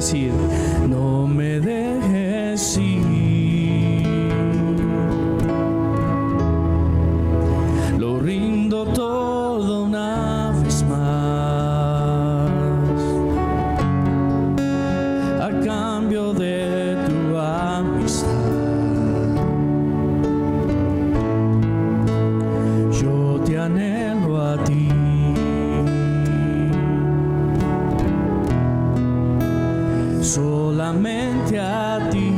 decir, no me dejes ir. Lo rindo todo una vez más, a cambio de tu amistad. Yo te anhelo a ti. Solamente a ti,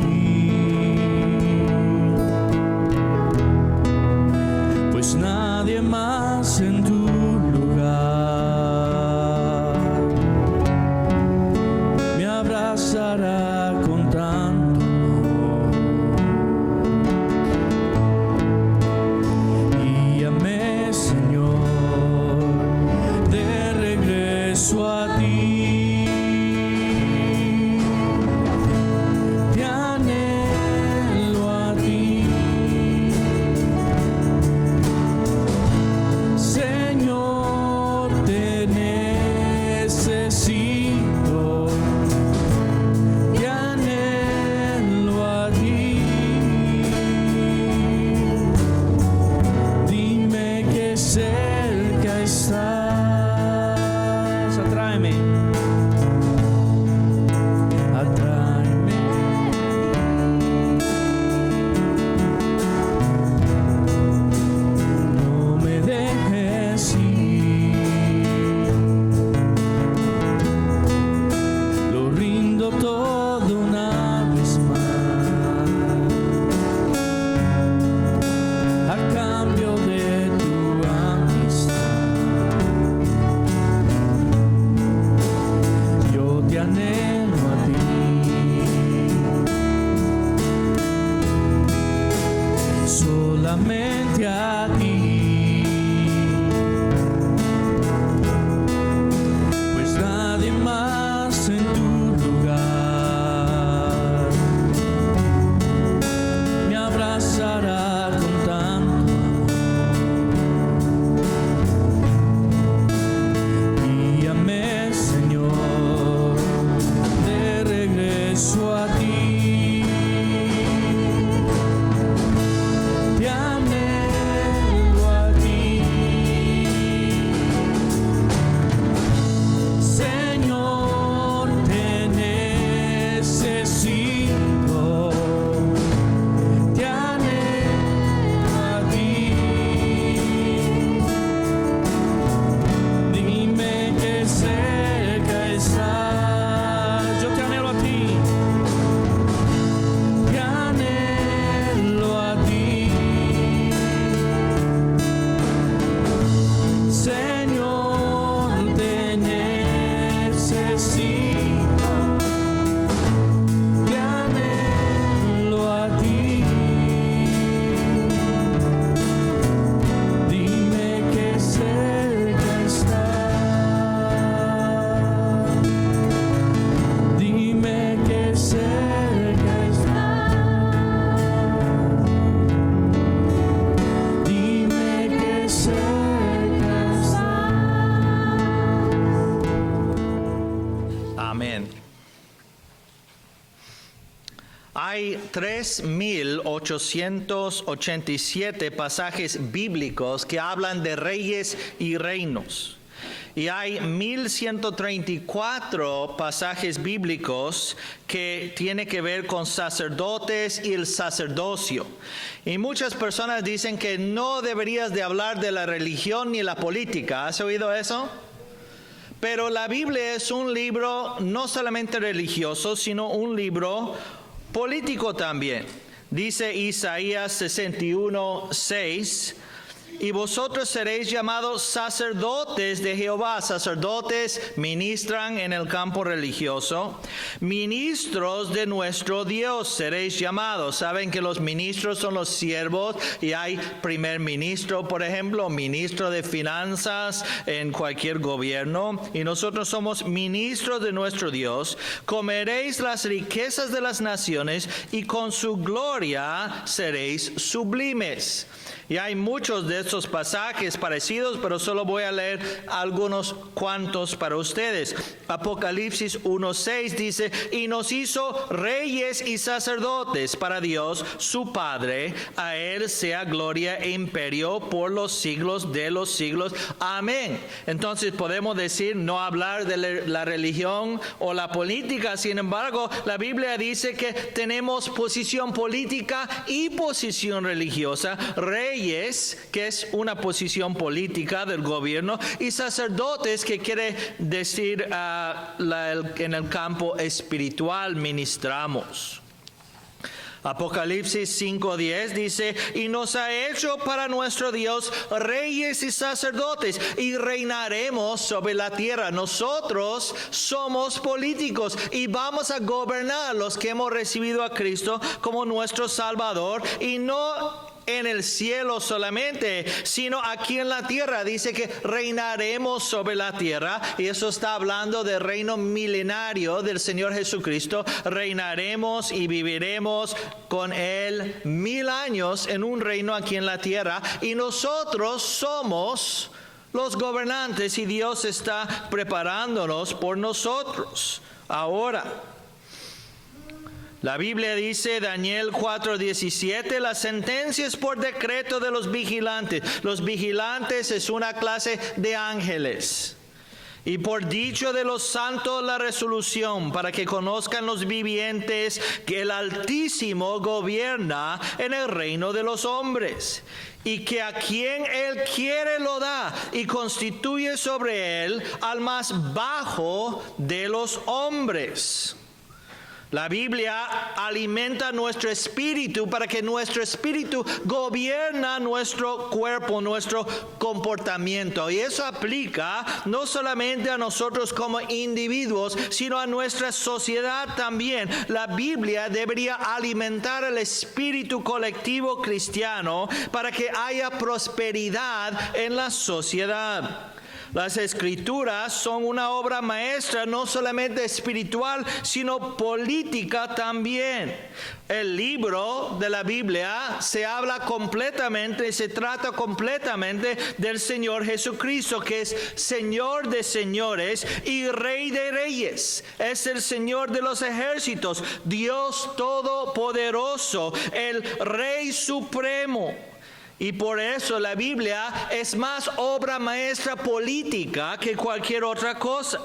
pues nadie más en tu lugar me abrazará con tanto amor. Guíame, Señor, de regreso a ti. Solamente a ti, pues nadie más en tu lugar me abrazará con tanto amor. Guíame, Señor, de regreso a ti. Hay 3.887 pasajes bíblicos que hablan de reyes y reinos. Y hay 1.134 pasajes bíblicos que tienen que ver con sacerdotes y el sacerdocio. Y muchas personas dicen que no deberías de hablar de la religión ni la política. ¿Has oído eso? Pero la Biblia es un libro no solamente religioso, sino un libro político también. Dice Isaías 61:6, y vosotros seréis llamados sacerdotes de Jehová. Sacerdotes ministran en el campo religioso. Ministros de nuestro Dios seréis llamados. Saben que los ministros son los siervos y hay primer ministro, por ejemplo, ministro de finanzas en cualquier gobierno. Y nosotros somos ministros de nuestro Dios. Comeréis las riquezas de las naciones y con su gloria seréis sublimes. Y hay muchos de estos pasajes parecidos, pero solo voy a leer algunos cuantos para ustedes. Apocalipsis 1:6 dice, y nos hizo reyes y sacerdotes para Dios, su Padre. A Él sea gloria e imperio por los siglos de los siglos. Amén. Entonces podemos decir, no hablar de la religión o la política. Sin embargo, la Biblia dice que tenemos posición política y posición religiosa. Reyes, que es una posición política del gobierno, y sacerdotes, que quiere decir en el campo espiritual ministramos. Apocalipsis 5:10 dice, y nos ha hecho para nuestro Dios reyes y sacerdotes, y reinaremos sobre la tierra. Nosotros somos políticos y vamos a gobernar los que hemos recibido a Cristo como nuestro Salvador, y no en el cielo solamente, sino aquí en la tierra. Dice que reinaremos sobre la tierra, y eso está hablando del reino milenario del Señor Jesucristo. Reinaremos y viviremos con Él 1000 años en un reino aquí en la tierra, y nosotros somos los gobernantes, y Dios está preparándonos por nosotros. Ahora, la Biblia dice, Daniel 4:17, la sentencia es por decreto de los vigilantes. Los vigilantes es una clase de ángeles. Y por dicho de los santos la resolución, para que conozcan los vivientes que el Altísimo gobierna en el reino de los hombres, y que a quien Él quiere lo da, y constituye sobre él al más bajo de los hombres. La Biblia alimenta nuestro espíritu para que nuestro espíritu gobierna nuestro cuerpo, nuestro comportamiento. Y eso aplica no solamente a nosotros como individuos, sino a nuestra sociedad también. La Biblia debería alimentar el espíritu colectivo cristiano para que haya prosperidad en la sociedad. Las Escrituras son una obra maestra, no solamente espiritual, sino política también. El libro de la Biblia se habla completamente, se trata completamente del Señor Jesucristo, que es Señor de señores y Rey de reyes. Es el Señor de los ejércitos, Dios todopoderoso, el Rey supremo. Y por eso la Biblia es más obra maestra política que cualquier otra cosa.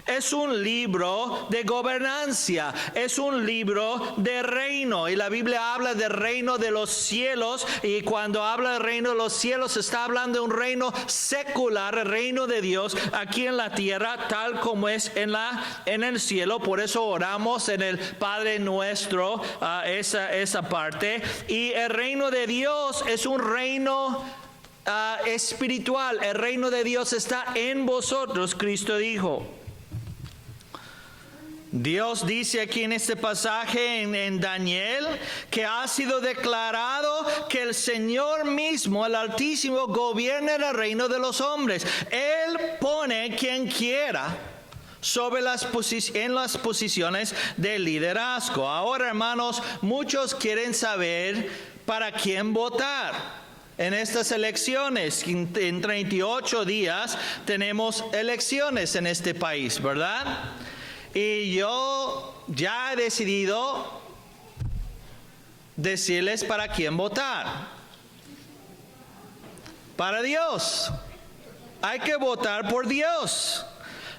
Es un libro de gobernancia, es un libro de reino. Y la Biblia habla del reino de los cielos, y cuando habla del reino de los cielos está hablando de un reino secular, el reino de Dios aquí en la tierra, tal como es en el cielo. Por eso oramos en el Padre Nuestro, esa parte. Y el reino de Dios es un reino espiritual. El reino de Dios está en vosotros, Cristo dijo. Dios dice aquí en este pasaje en Daniel que ha sido declarado que el Señor mismo, el Altísimo, gobierna el reino de los hombres. Él pone quien quiera en las posiciones de liderazgo. Ahora, hermanos, muchos quieren saber para quién votar. En estas elecciones, en 38 días, tenemos elecciones en este país, ¿verdad? Y yo ya he decidido decirles para quién votar. Para Dios. Hay que votar por Dios.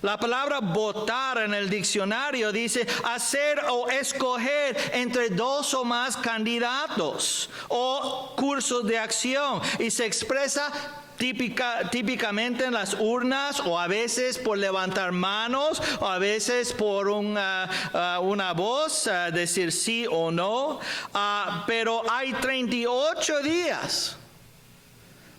La palabra votar en el diccionario dice hacer o escoger entre dos o más candidatos o cursos de acción, y se expresa típicamente en las urnas, o a veces por levantar manos, o a veces por una voz, decir sí o no. Pero hay 38 días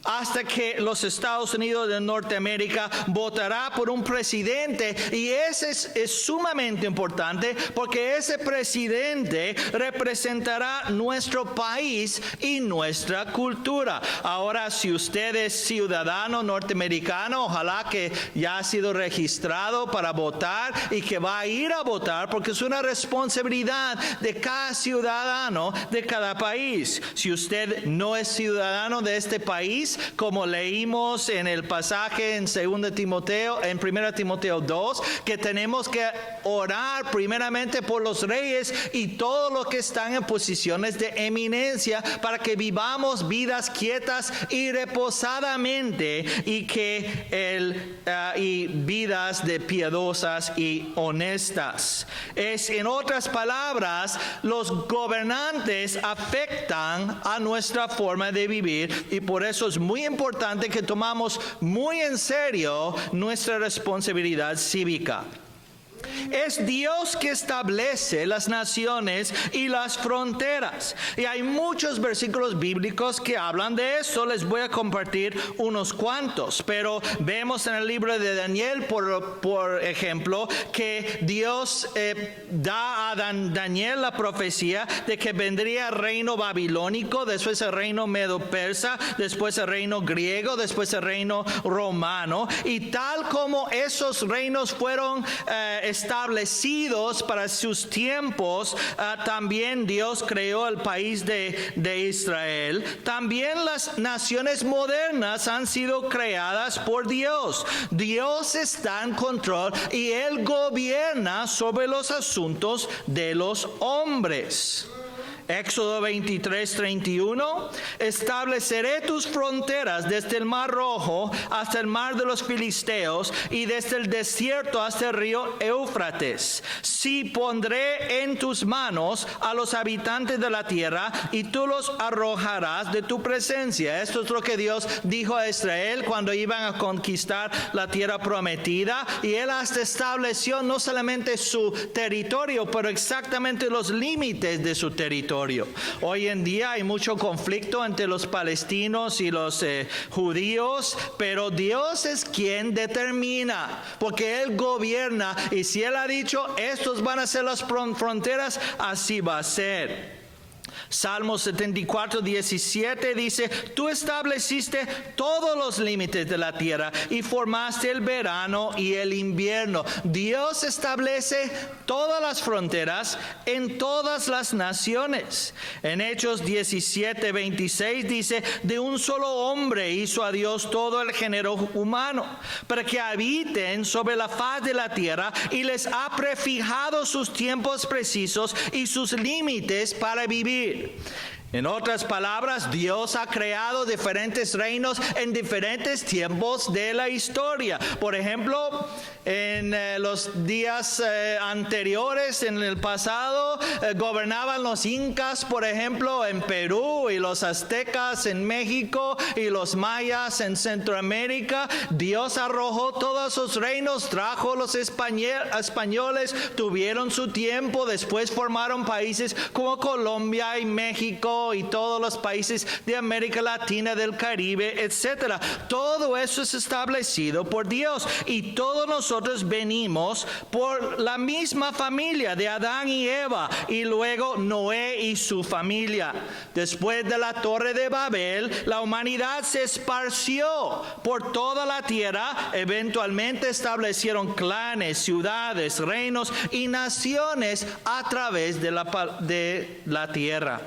hasta que los Estados Unidos de Norteamérica votará por un presidente, y ese es sumamente importante porque ese presidente representará nuestro país y nuestra cultura. Ahora, si usted es ciudadano norteamericano, ojalá que ya ha sido registrado para votar y que va a ir a votar, porque es una responsabilidad de cada ciudadano de cada país. Si usted no es ciudadano de este país, como leímos en el pasaje en 1 Timoteo 2, que tenemos que orar primeramente por los reyes y todos los que están en posiciones de eminencia, para que vivamos vidas quietas y reposadamente, y vidas de piadosas y honestas. En otras palabras, los gobernantes afectan a nuestra forma de vivir, y por eso es muy importante que tomamos muy en serio nuestra responsabilidad cívica. Es Dios que establece las naciones y las fronteras. Y hay muchos versículos bíblicos que hablan de eso. Les voy a compartir unos cuantos. Pero vemos en el libro de Daniel, por ejemplo, que Dios da a Daniel la profecía de que vendría el reino babilónico, después el reino medo-persa, después el reino griego, después el reino romano. Y tal como esos reinos fueron establecidos para sus tiempos, también Dios creó el país de Israel. También las naciones modernas han sido creadas por Dios. Dios está en control y Él gobierna sobre los asuntos de los hombres. Éxodo 23:31, estableceré tus fronteras desde el mar Rojo hasta el mar de los Filisteos y desde el desierto hasta el río Éufrates. Sí, pondré en tus manos a los habitantes de la tierra y tú los arrojarás de tu presencia. Esto es lo que Dios dijo a Israel cuando iban a conquistar la tierra prometida, y Él hasta estableció no solamente su territorio, pero exactamente los límites de su territorio. Hoy en día hay mucho conflicto entre los palestinos y los judíos, pero Dios es quien determina, porque Él gobierna, y si Él ha dicho estos van a ser las fronteras, así va a ser. Salmo 74:17 dice, tú estableciste todos los límites de la tierra y formaste el verano y el invierno. Dios establece todas las fronteras en todas las naciones. En Hechos 17:26 dice, de un solo hombre hizo a Dios todo el género humano, para que habiten sobre la faz de la tierra, y les ha prefijado sus tiempos precisos y sus límites para vivir. En otras palabras, Dios ha creado diferentes reinos en diferentes tiempos de la historia. Por ejemplo, en los días anteriores, en el pasado, gobernaban los incas, por ejemplo, en Perú, y los aztecas en México, y los mayas en Centroamérica. Dios arrojó todos esos reinos, trajo los españoles, tuvieron su tiempo, después formaron países como Colombia y México, y todos los países de América Latina, del Caribe, etcétera. Todo eso es establecido por Dios, y todos nosotros venimos por la misma familia de Adán y Eva, y luego Noé y su familia. Después de la Torre de Babel, la humanidad se esparció por toda la tierra. Eventualmente establecieron clanes, ciudades, reinos y naciones a través de la tierra.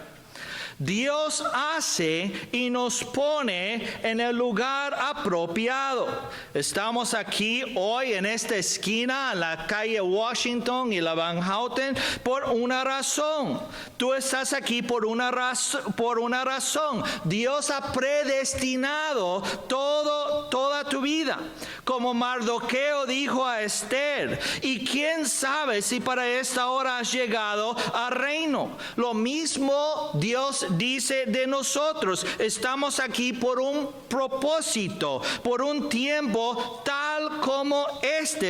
Dios hace y nos pone en el lugar apropiado. Estamos aquí hoy en esta esquina, en la calle Washington y la Van Houten, por una razón. Tú estás aquí por una razón. Dios ha predestinado toda toda tu vida, como Mardoqueo dijo a Esther. Y quién sabe si para esta hora has llegado al reino. Lo mismo Dios dice de nosotros. Estamos aquí por un propósito, por un tiempo tal como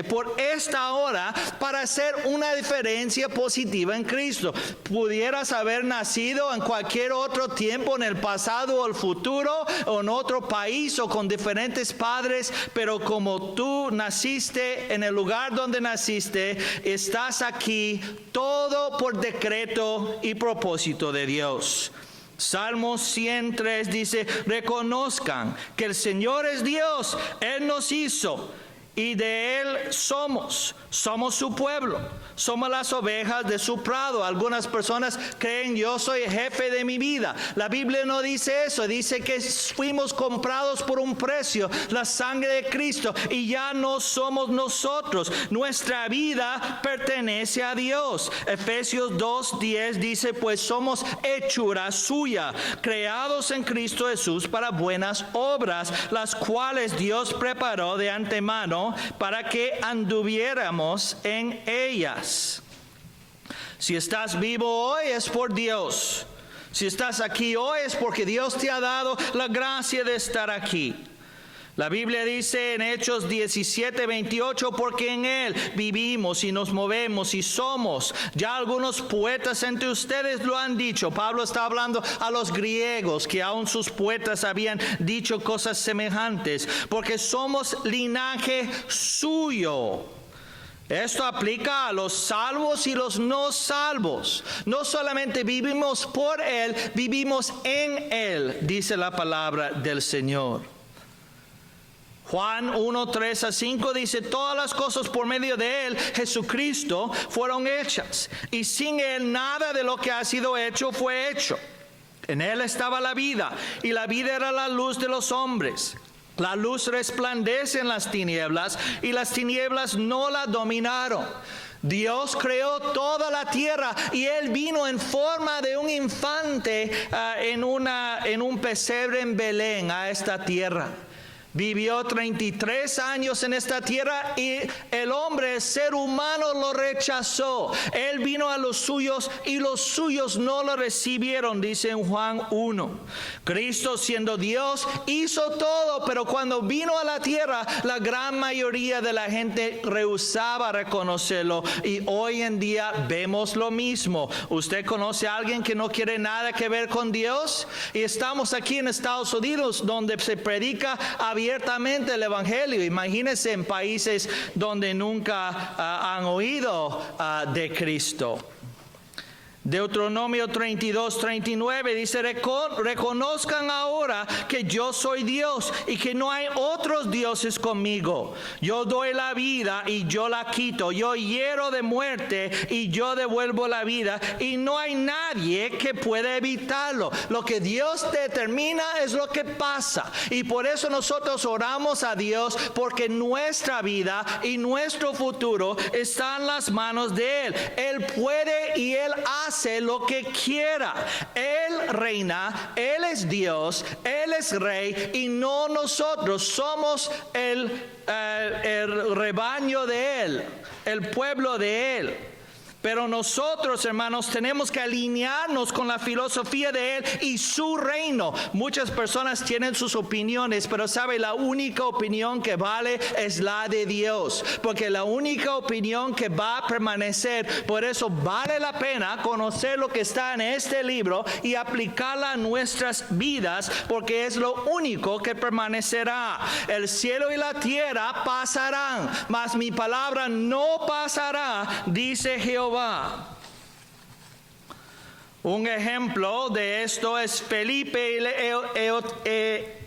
por esta hora, para hacer una diferencia positiva en Cristo. Pudieras haber nacido en cualquier otro tiempo, en el pasado o el futuro, o en otro país o con diferentes padres, pero como tú naciste en el lugar donde naciste, estás aquí todo por decreto y propósito de Dios. Salmo 103 dice: reconozcan que el Señor es Dios, Él nos hizo y de Él somos su pueblo, somos las ovejas de su prado. Algunas personas creen: yo soy jefe de mi vida. La Biblia no dice eso, dice que fuimos comprados por un precio, la sangre de Cristo, y ya no somos nosotros, nuestra vida pertenece a Dios. Efesios 2:10 dice: pues somos hechura suya, creados en Cristo Jesús para buenas obras, las cuales Dios preparó de antemano para que anduviéramos en ellas. Si estás vivo hoy es por Dios. Si estás aquí hoy es porque Dios te ha dado la gracia de estar aquí. La Biblia dice en Hechos 17:28: porque en Él vivimos y nos movemos y somos. Ya algunos poetas entre ustedes lo han dicho. Pablo está hablando a los griegos, que aún sus poetas habían dicho cosas semejantes. Porque somos linaje suyo. Esto aplica a los salvos y los no salvos. No solamente vivimos por Él, vivimos en Él, dice la palabra del Señor. Juan 1:3-5 dice: todas las cosas por medio de Él, Jesucristo, fueron hechas, y sin Él nada de lo que ha sido hecho fue hecho. En Él estaba la vida, y la vida era la luz de los hombres. La luz resplandece en las tinieblas, y las tinieblas no la dominaron. Dios creó toda la tierra, y Él vino en forma de un infante en un pesebre en Belén a esta tierra. Vivió 33 años en esta tierra, y el hombre, el ser humano, lo rechazó. Él vino a los suyos y los suyos no lo recibieron, dice en Juan 1. Cristo, siendo Dios, hizo todo, pero cuando vino a la tierra, la gran mayoría de la gente rehusaba reconocerlo, y hoy en día vemos lo mismo. ¿Usted conoce a alguien que no quiere nada que ver con Dios? Y estamos aquí en Estados Unidos, donde se predica abiertamente el Evangelio. Imagínense en países donde nunca han oído de Cristo. Deuteronomio 32:39 dice: reconozcan ahora que yo soy Dios y que no hay otros dioses conmigo. Yo doy la vida y yo la quito. Yo hiero de muerte y yo devuelvo la vida, y no hay nadie que pueda evitarlo. Lo que Dios determina es lo que pasa, y por eso nosotros oramos a Dios, porque nuestra vida y nuestro futuro están en las manos de Él. Él puede y Él hace lo que quiera. Él reina, Él es Dios, Él es Rey, y no nosotros. Somos el rebaño de Él, el pueblo de Él. Pero nosotros, hermanos, tenemos que alinearnos con la filosofía de Él y su reino. Muchas personas tienen sus opiniones, pero sabe, la única opinión que vale es la de Dios, porque la única opinión que va a permanecer. Por eso vale la pena conocer lo que está en este libro y aplicarla a nuestras vidas, porque es lo único que permanecerá. El cielo y la tierra pasarán, mas mi palabra no pasará, dice Jehová. Un ejemplo de esto es Felipe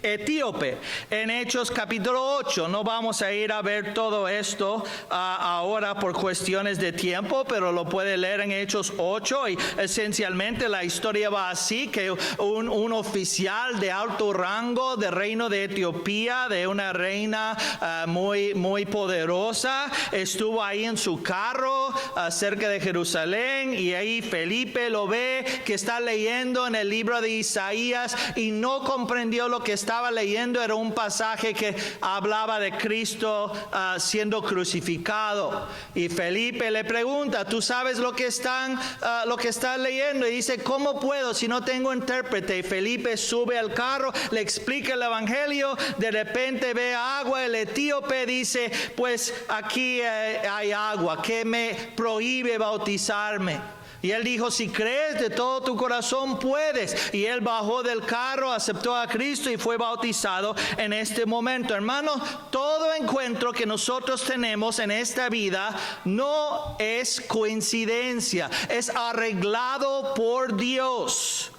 etíope en Hechos capítulo 8. No vamos a ir a ver todo esto ahora por cuestiones de tiempo, pero lo puede leer en Hechos 8, y esencialmente la historia va así: que un oficial de alto rango del reino de Etiopía, de una reina muy poderosa, estuvo ahí en su carro cerca de Jerusalén, y ahí Felipe lo ve que está leyendo en el libro de Isaías y no comprendió lo que estaba leyendo. Era un pasaje que hablaba de Cristo siendo crucificado. Y Felipe le pregunta, ¿tú sabes lo que estás leyendo? Y dice, ¿cómo puedo si no tengo intérprete? Y Felipe sube al carro, le explica el evangelio, de repente ve agua. El etíope dice, pues aquí hay agua, ¿qué me prohíbe bautizarme? Y él dijo, si crees de todo tu corazón puedes. Y él bajó del carro, aceptó a Cristo y fue bautizado en este momento. Hermanos, todo encuentro que nosotros tenemos en esta vida no es coincidencia, es arreglado por Dios.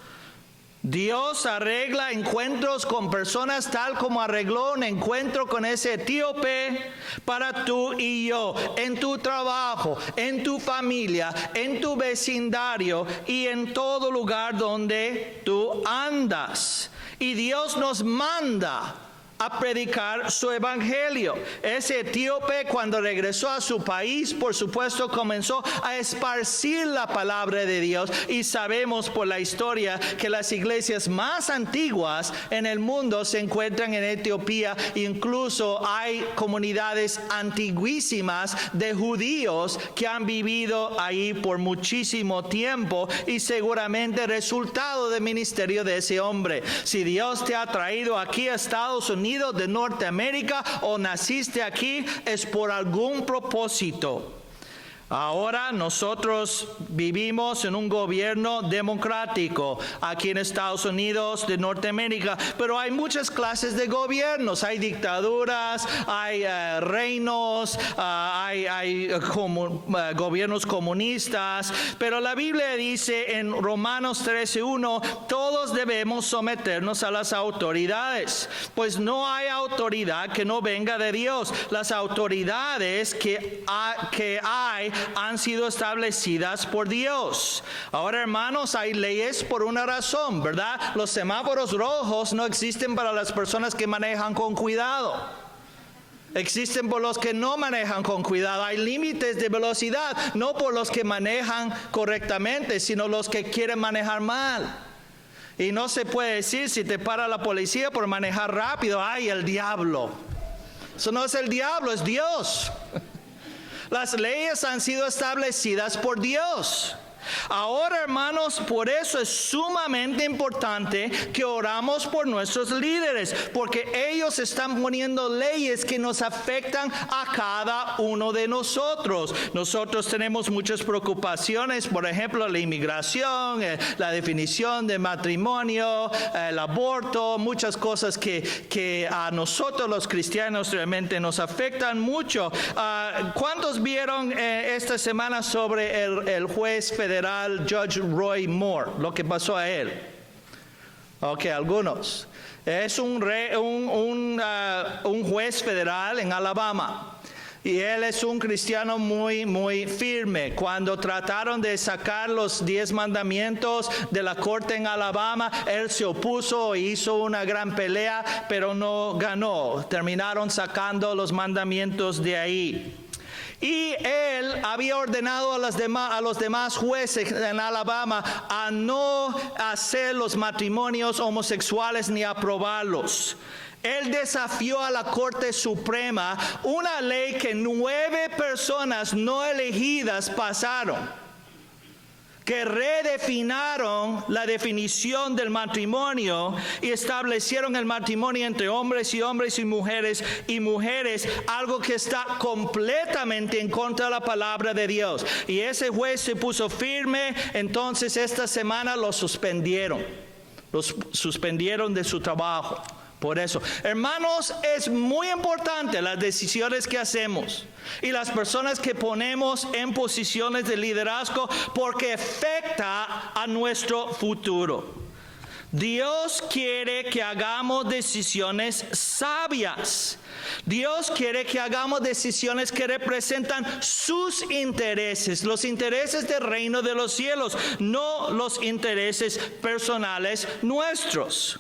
Dios arregla encuentros con personas tal como arregló un encuentro con ese etíope para tú y yo, en tu trabajo, en tu familia, en tu vecindario y en todo lugar donde tú andas. Y Dios nos manda a predicar su evangelio. Ese etíope, cuando regresó a su país, por supuesto comenzó a esparcir la palabra de Dios, y sabemos por la historia que las iglesias más antiguas en el mundo se encuentran en Etiopía. Incluso hay comunidades antiguísimas de judíos que han vivido ahí por muchísimo tiempo, y seguramente resultado del ministerio de ese hombre. Si Dios te ha traído aquí a Estados Unidos de Norteamérica o naciste aquí, es por algún propósito. Ahora nosotros vivimos en un gobierno democrático aquí en Estados Unidos de Norteamérica, pero hay muchas clases de gobiernos. Hay dictaduras, hay reinos, hay gobiernos comunistas, pero la Biblia dice en Romanos 13:1, todos debemos someternos a las autoridades, pues no hay autoridad que no venga de Dios. Las autoridades que hay han sido establecidas por Dios. Ahora, hermanos, hay leyes por una razón, ¿verdad? Los semáforos rojos no existen para las personas que manejan con cuidado. Existen por los que no manejan con cuidado. Hay límites de velocidad, no por los que manejan correctamente, sino los que quieren manejar mal. Y no se puede decir, si te para la policía por manejar rápido, ¡ay, el diablo! Eso no es el diablo, es Dios. Las leyes han sido establecidas por Dios. Ahora, hermanos, por eso es sumamente importante que oramos por nuestros líderes, porque ellos están poniendo leyes que nos afectan a cada uno de nosotros. Nosotros tenemos muchas preocupaciones, por ejemplo, la inmigración, la definición de matrimonio, el aborto, muchas cosas que a nosotros los cristianos realmente nos afectan mucho. ¿Cuántos vieron esta semana sobre el juez federal Judge Roy Moore, lo que pasó a él? Ok, algunos. Es un juez federal en Alabama. Y él es un cristiano muy, muy firme. Cuando trataron de sacar los 10 mandamientos de la corte en Alabama, él se opuso e hizo una gran pelea, pero no ganó. Terminaron sacando los mandamientos de ahí. Y él había ordenado a los demás jueces en Alabama a no hacer los matrimonios homosexuales ni aprobarlos. Él desafió a la Corte Suprema, una ley que 9 personas no elegidas pasaron, que redefinaron la definición del matrimonio y establecieron el matrimonio entre hombres y hombres y mujeres, algo que está completamente en contra de la palabra de Dios. Y ese juez se puso firme. Entonces esta semana los suspendieron de su trabajo. Por eso, hermanos, es muy importante las decisiones que hacemos y las personas que ponemos en posiciones de liderazgo, porque afecta a nuestro futuro. Dios quiere que hagamos decisiones sabias. Dios quiere que hagamos decisiones que representan sus intereses, los intereses del reino de los cielos, no los intereses personales nuestros.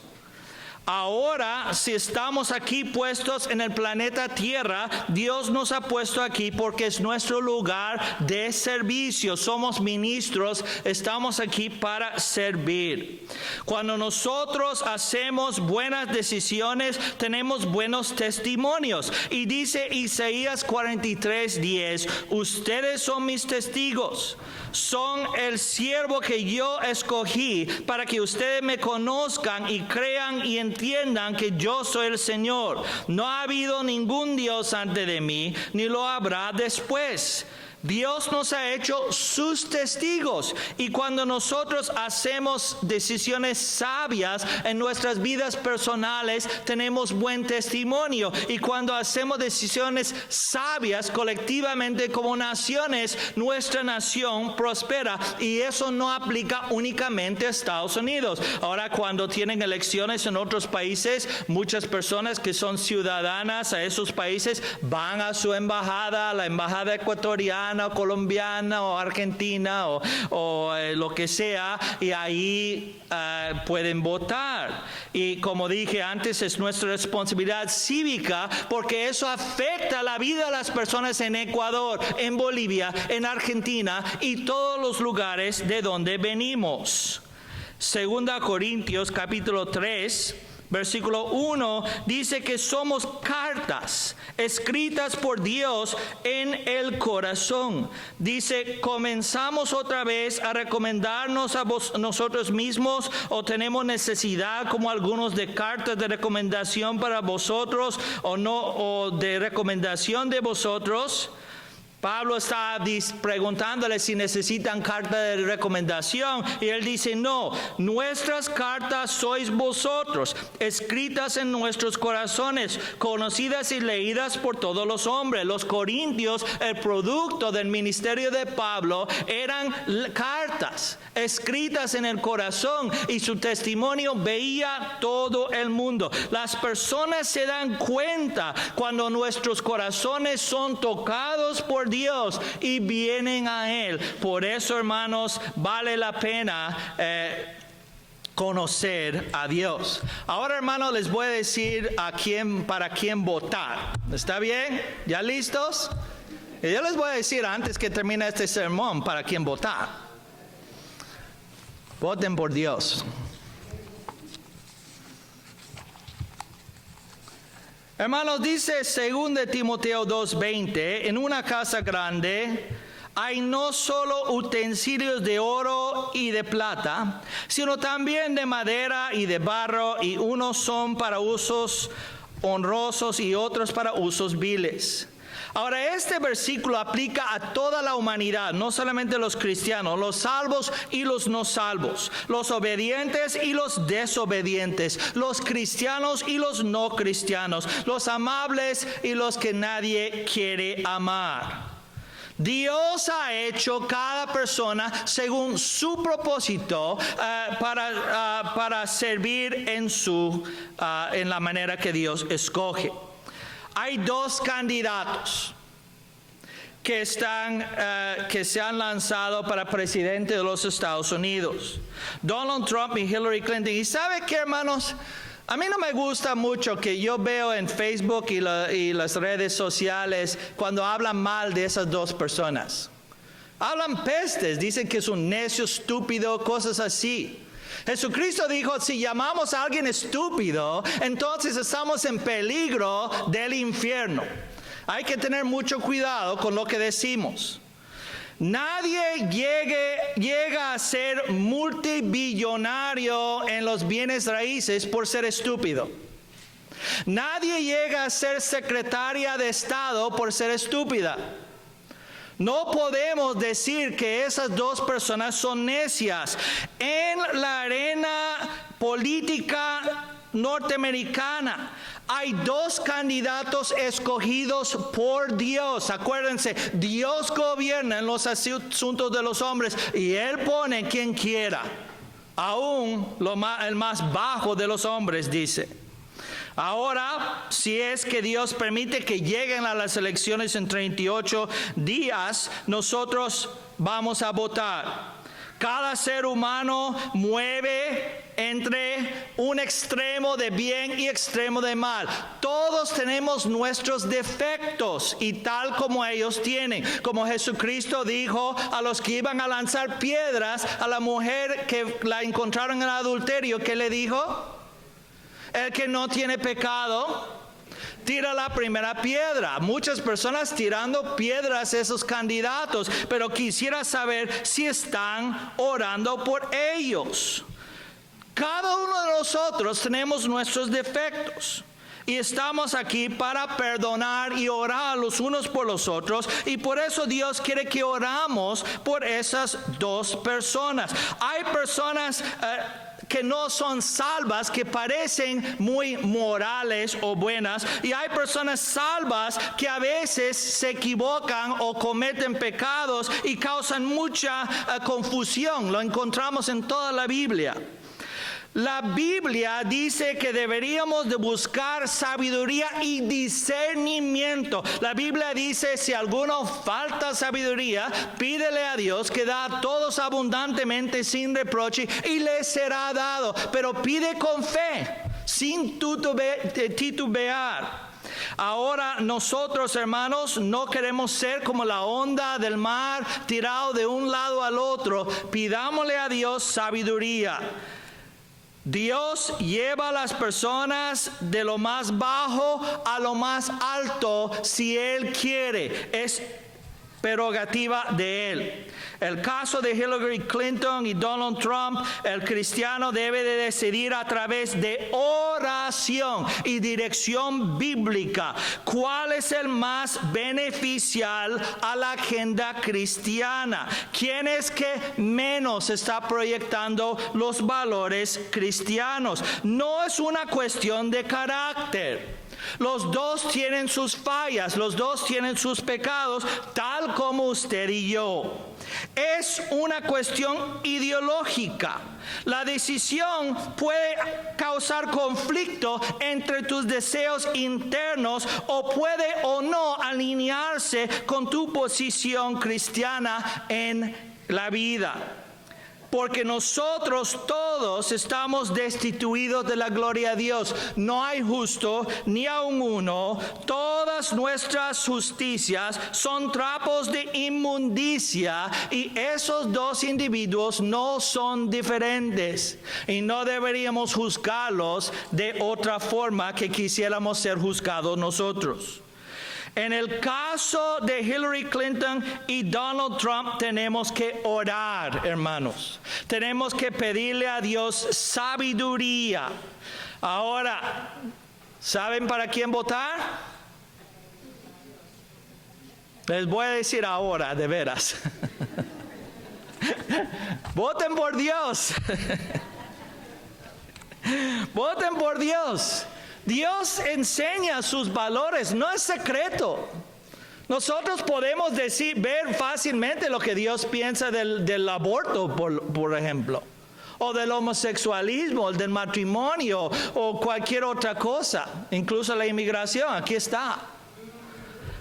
Ahora, si estamos aquí puestos en el planeta Tierra, Dios nos ha puesto aquí porque es nuestro lugar de servicio. Somos ministros, estamos aquí para servir. Cuando nosotros hacemos buenas decisiones, tenemos buenos testimonios. Y dice Isaías 43:10, ustedes son mis testigos. Son el siervo que yo escogí para que ustedes me conozcan y crean y entiendan que yo soy el Señor. No ha habido ningún Dios antes de mí, ni lo habrá después. Dios nos ha hecho sus testigos, y cuando nosotros hacemos decisiones sabias en nuestras vidas personales, tenemos buen testimonio, y cuando hacemos decisiones sabias colectivamente como naciones, nuestra nación prospera, y eso no aplica únicamente a Estados Unidos. Ahora, cuando tienen elecciones en otros países, muchas personas que son ciudadanas a esos países van a su embajada, la embajada ecuatoriana, o colombiana o argentina o lo que sea, y ahí pueden votar. Y como dije antes, es nuestra responsabilidad cívica, porque eso afecta la vida de las personas en Ecuador, en Bolivia, en Argentina y todos los lugares de donde venimos. 2 Corintios capítulo 3 versículo 1 dice que somos cartas escritas por Dios en el corazón. Dice, ¿comenzamos otra vez a recomendarnos a nosotros mismos, o tenemos necesidad como algunos de cartas de recomendación para vosotros, o no, o de recomendación de vosotros? Pablo está preguntándole si necesitan carta de recomendación, y él dice, no, nuestras cartas sois vosotros, escritas en nuestros corazones, conocidas y leídas por todos los hombres. Los corintios, el producto del ministerio de Pablo, eran cartas escritas en el corazón, y su testimonio veía todo el mundo. Las personas se dan cuenta cuando nuestros corazones son tocados por Dios y vienen a Él. Por eso, hermanos, vale la pena conocer a Dios. Ahora, hermanos, les voy a decir para quién votar. ¿Está bien? ¿Ya listos? Y yo les voy a decir antes que termine este sermón para quién votar. Voten por Dios. Hermanos, dice 2 Timoteo 2:20, en una casa grande hay no solo utensilios de oro y de plata, sino también de madera y de barro, y unos son para usos honrosos y otros para usos viles. Ahora, este versículo aplica a toda la humanidad, no solamente los cristianos, los salvos y los no salvos, los obedientes y los desobedientes, los cristianos y los no cristianos, los amables y los que nadie quiere amar. Dios ha hecho cada persona según su propósito para servir en la manera que Dios escoge. Hay dos candidatos que se han lanzado para presidente de los Estados Unidos: Donald Trump y Hillary Clinton. ¿Y sabe qué, hermanos? A mí no me gusta mucho que yo veo en Facebook y las redes sociales cuando hablan mal de esas dos personas. Hablan pestes, dicen que es un necio, estúpido, cosas así. Jesucristo dijo, si llamamos a alguien estúpido, entonces estamos en peligro del infierno. Hay que tener mucho cuidado con lo que decimos. Nadie llega a ser multibillonario en los bienes raíces por ser estúpido. Nadie llega a ser secretaria de Estado por ser estúpida. No podemos decir que esas dos personas son necias. En la arena política norteamericana hay dos candidatos escogidos por Dios. Acuérdense, Dios gobierna en los asuntos de los hombres y Él pone quien quiera, aún el más bajo de los hombres, dice. Ahora, si es que Dios permite que lleguen a las elecciones en 38 días, nosotros vamos a votar. Cada ser humano mueve entre un extremo de bien y extremo de mal. Todos tenemos nuestros defectos y tal como ellos tienen. Como Jesucristo dijo a los que iban a lanzar piedras a la mujer que la encontraron en adulterio, ¿qué le dijo? El que no tiene pecado, tira la primera piedra. Muchas personas tirando piedras a esos candidatos, pero quisiera saber si están orando por ellos. Cada uno de nosotros tenemos nuestros defectos y estamos aquí para perdonar y orar los unos por los otros, y por eso Dios quiere que oramos por esas dos personas. Hay personas que no son salvas, que parecen muy morales o buenas, y hay personas salvas que a veces se equivocan o cometen pecados y causan mucha confusión. Lo encontramos en toda la Biblia. La Biblia dice que deberíamos de buscar sabiduría y discernimiento. La Biblia dice, si a alguno falta sabiduría, pídele a Dios que da a todos abundantemente sin reproche y le será dado. Pero pide con fe, sin titubear. Ahora nosotros, hermanos, no queremos ser como la onda del mar tirado de un lado al otro. Pidámosle a Dios sabiduría. Dios lleva a las personas de lo más bajo a lo más alto si Él quiere. Es prerrogativa de Él. El caso de Hillary Clinton y Donald Trump, el cristiano debe de decidir a través de oración y dirección bíblica cuál es el más beneficial a la agenda cristiana. ¿Quién es que menos está proyectando los valores cristianos? No es una cuestión de carácter. Los dos tienen sus fallas, los dos tienen sus pecados, tal como usted y yo. Es una cuestión ideológica. La decisión puede causar conflicto entre tus deseos internos o puede o no alinearse con tu posición cristiana en la vida. Porque nosotros todos estamos destituidos de la gloria de Dios. No hay justo ni aun uno. Todas nuestras justicias son trapos de inmundicia, y esos dos individuos no son diferentes. Y no deberíamos juzgarlos de otra forma que quisiéramos ser juzgados nosotros. En el caso de Hillary Clinton y Donald Trump tenemos que orar, hermanos. Tenemos que pedirle a Dios sabiduría. Ahora, ¿saben para quién votar? Les voy a decir ahora, de veras. Voten por Dios. Voten por Dios. Dios enseña sus valores, no es secreto. Nosotros podemos ver fácilmente lo que Dios piensa del aborto, por ejemplo, o del homosexualismo, del matrimonio, o cualquier otra cosa, incluso la inmigración. Aquí está.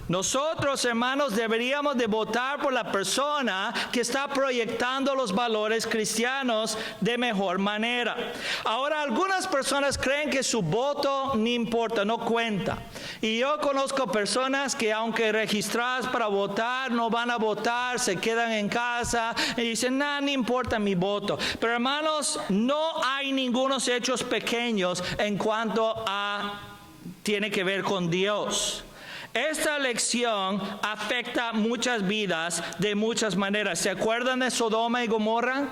Nosotros, hermanos, deberíamos de votar por la persona que está proyectando los valores cristianos de mejor manera. Ahora, algunas personas creen que su voto no importa, no cuenta. Y yo conozco personas que, aunque registradas para votar, no van a votar, se quedan en casa y dicen, no importa mi voto. Pero, hermanos, no hay ningunos hechos pequeños en cuanto a tiene que ver con Dios. Esta elección afecta muchas vidas de muchas maneras. ¿Se acuerdan de Sodoma y Gomorra?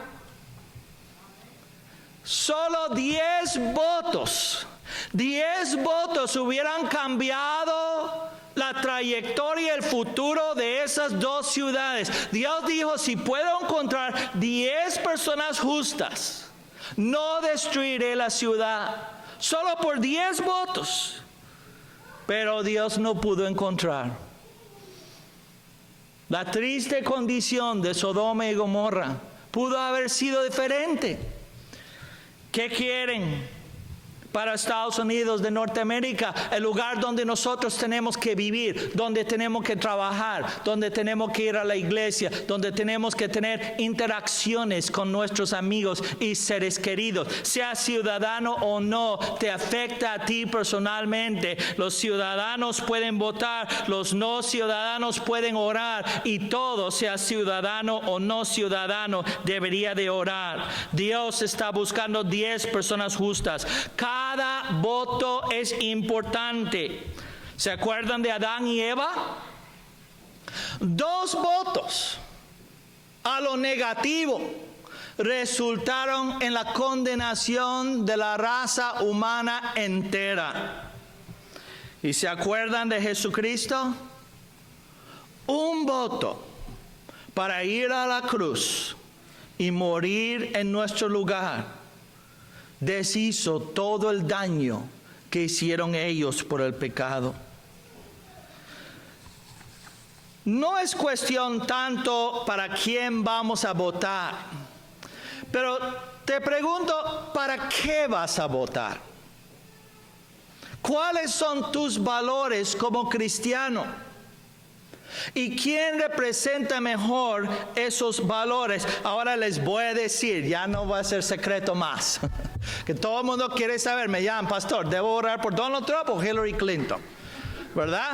Solo 10 votos. 10 votos hubieran cambiado la trayectoria y el futuro de esas dos ciudades. Dios dijo, si puedo encontrar 10 personas justas, no destruiré la ciudad. Solo por 10 votos. Pero Dios no pudo encontrar. La triste condición de Sodoma y Gomorra pudo haber sido diferente. ¿Qué quieren? para Estados Unidos de Norteamérica, el lugar donde nosotros tenemos que vivir, donde tenemos que trabajar, donde tenemos que ir a la iglesia, donde tenemos que tener interacciones con nuestros amigos y seres queridos. Sea ciudadano o no, te afecta a ti personalmente. Los ciudadanos pueden votar, los no ciudadanos pueden orar, y todo, sea ciudadano o no ciudadano, debería de orar. Dios está buscando 10 personas justas. Cada voto es importante. ¿Se acuerdan de Adán y Eva? 2 votos a lo negativo resultaron en la condenación de la raza humana entera. ¿Y se acuerdan de Jesucristo? Un voto para ir a la cruz y morir en nuestro lugar deshizo todo el daño que hicieron ellos por el pecado. No es cuestión tanto para quién vamos a votar, pero te pregunto, ¿para qué vas a votar? ¿Cuáles son tus valores como cristiano? ¿Y quién representa mejor esos valores? Ahora les voy a decir, ya no va a ser secreto más, que todo el mundo quiere saber. Me llaman, pastor, ¿debo orar por Donald Trump o Hillary Clinton? ¿Verdad?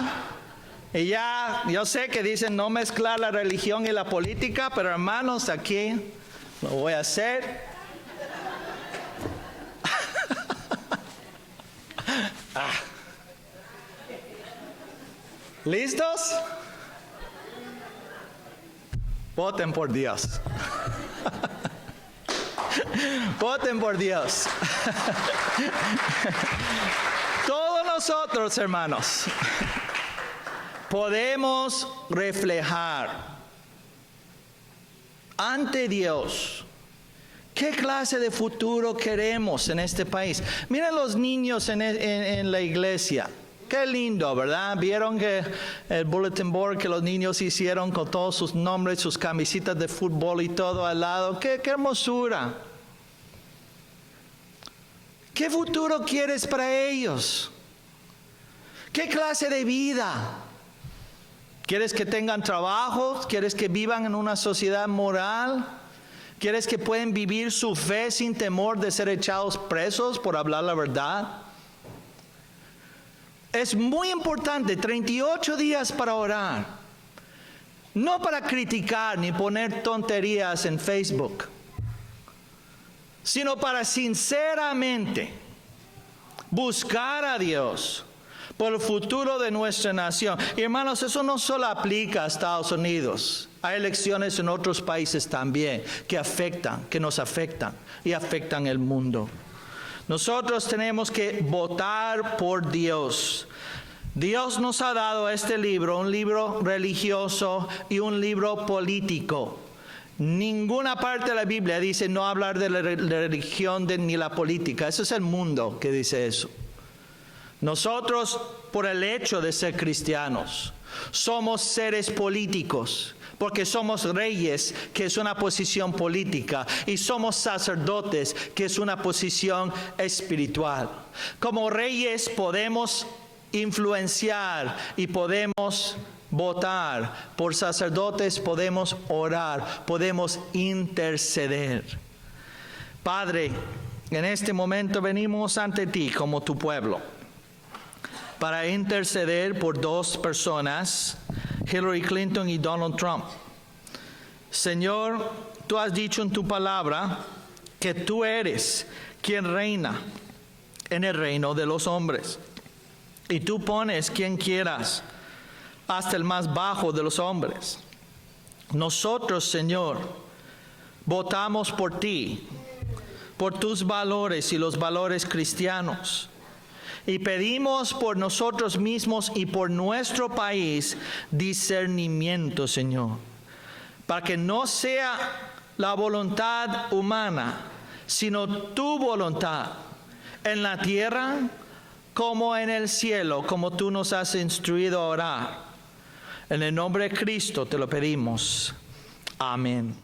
Y ya, yo sé que dicen no mezclar la religión y la política, pero hermanos, aquí lo voy a hacer. ¿Listos? Voten por Dios. Voten por Dios. Todos nosotros, hermanos, podemos reflejar ante Dios qué clase de futuro queremos en este país. Miren los niños en la iglesia. Qué lindo, ¿verdad? Vieron que el bulletin board que los niños hicieron con todos sus nombres, sus camisitas de fútbol y todo al lado. ¡Qué hermosura! ¿Qué futuro quieres para ellos? ¿Qué clase de vida? ¿Quieres que tengan trabajo? ¿Quieres que vivan en una sociedad moral? ¿Quieres que puedan vivir su fe sin temor de ser echados presos por hablar la verdad? Es muy importante, 38 días para orar. No para criticar ni poner tonterías en Facebook, sino para sinceramente buscar a Dios por el futuro de nuestra nación. Y hermanos, eso no solo aplica a Estados Unidos. Hay elecciones en otros países también que nos afectan y afectan el mundo. Nosotros tenemos que votar por Dios. Dios nos ha dado este libro, un libro religioso y un libro político. Ninguna parte de la Biblia dice no hablar de la religión ni la política. Eso es el mundo que dice eso. Nosotros, por el hecho de ser cristianos, somos seres políticos, porque somos reyes, que es una posición política, y somos sacerdotes, que es una posición espiritual. Como reyes podemos influenciar y podemos votar. Por sacerdotes podemos orar, podemos interceder. Padre, en este momento venimos ante ti como tu pueblo para interceder por 2 personas, Hillary Clinton y Donald Trump. Señor, tú has dicho en tu palabra que tú eres quien reina en el reino de los hombres. Y tú pones quien quieras, hasta el más bajo de los hombres. Nosotros, Señor, votamos por ti, por tus valores y los valores cristianos. Y pedimos por nosotros mismos y por nuestro país discernimiento, Señor, para que no sea la voluntad humana, sino tu voluntad en la tierra como en el cielo, como tú nos has instruido a orar. En el nombre de Cristo te lo pedimos. Amén.